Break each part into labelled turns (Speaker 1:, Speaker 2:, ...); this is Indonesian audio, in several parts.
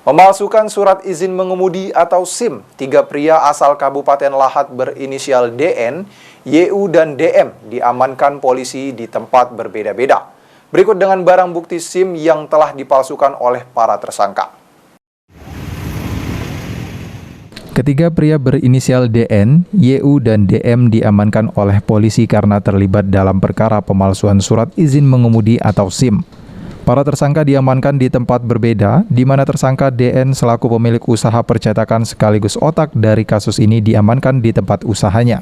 Speaker 1: Memalsukan surat izin mengemudi atau SIM, 3 pria asal Kabupaten Lahat berinisial DN, YU, dan DM diamankan polisi di tempat berbeda-beda. Berikut dengan barang bukti SIM yang telah dipalsukan oleh para tersangka.
Speaker 2: Ketiga pria berinisial DN, YU, dan DM diamankan oleh polisi karena terlibat dalam perkara pemalsuan surat izin mengemudi atau SIM. Para tersangka diamankan di tempat berbeda, di mana tersangka DN selaku pemilik usaha percetakan sekaligus otak dari kasus ini diamankan di tempat usahanya.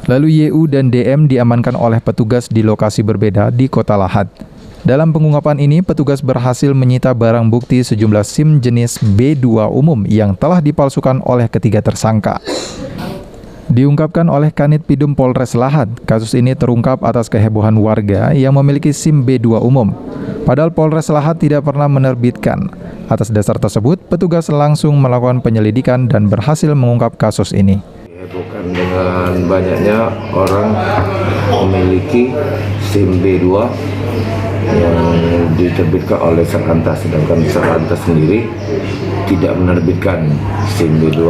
Speaker 2: Lalu YU dan DM diamankan oleh petugas di lokasi berbeda di Kota Lahat. Dalam pengungkapan ini, petugas berhasil menyita barang bukti sejumlah SIM jenis B2 umum yang telah dipalsukan oleh ketiga tersangka. Diungkapkan oleh Kanit Pidum Polres Lahat, kasus ini terungkap atas kehebohan warga yang memiliki SIM B2 umum. Padahal Polres Lahat tidak pernah menerbitkan. Atas dasar tersebut, petugas langsung melakukan penyelidikan dan berhasil mengungkap kasus ini.
Speaker 3: Dihebohkan dengan banyaknya orang memiliki SIM B2 yang diterbitkan oleh Satlantas, sedangkan Satlantas sendiri tidak menerbitkan SIM B2,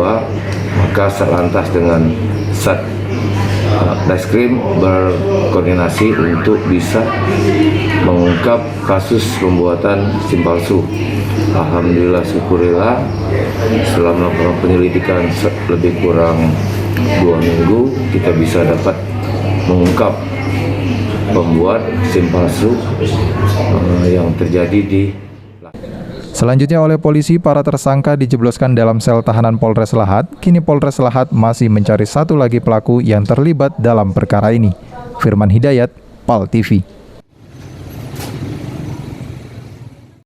Speaker 3: maka Satlantas dengan Satreskrim berkoordinasi untuk bisa mengungkap kasus pembuatan SIM palsu. Alhamdulillah, syukurillah, setelah melakukan penyelidikan lebih kurang 2 minggu, kita bisa dapat mengungkap pembuat SIM palsu yang terjadi di.
Speaker 2: Selanjutnya oleh polisi, para tersangka dijebloskan dalam sel tahanan Polres Lahat. Kini Polres Lahat masih mencari satu lagi pelaku yang terlibat dalam perkara ini. Firman Hidayat, PAL TV.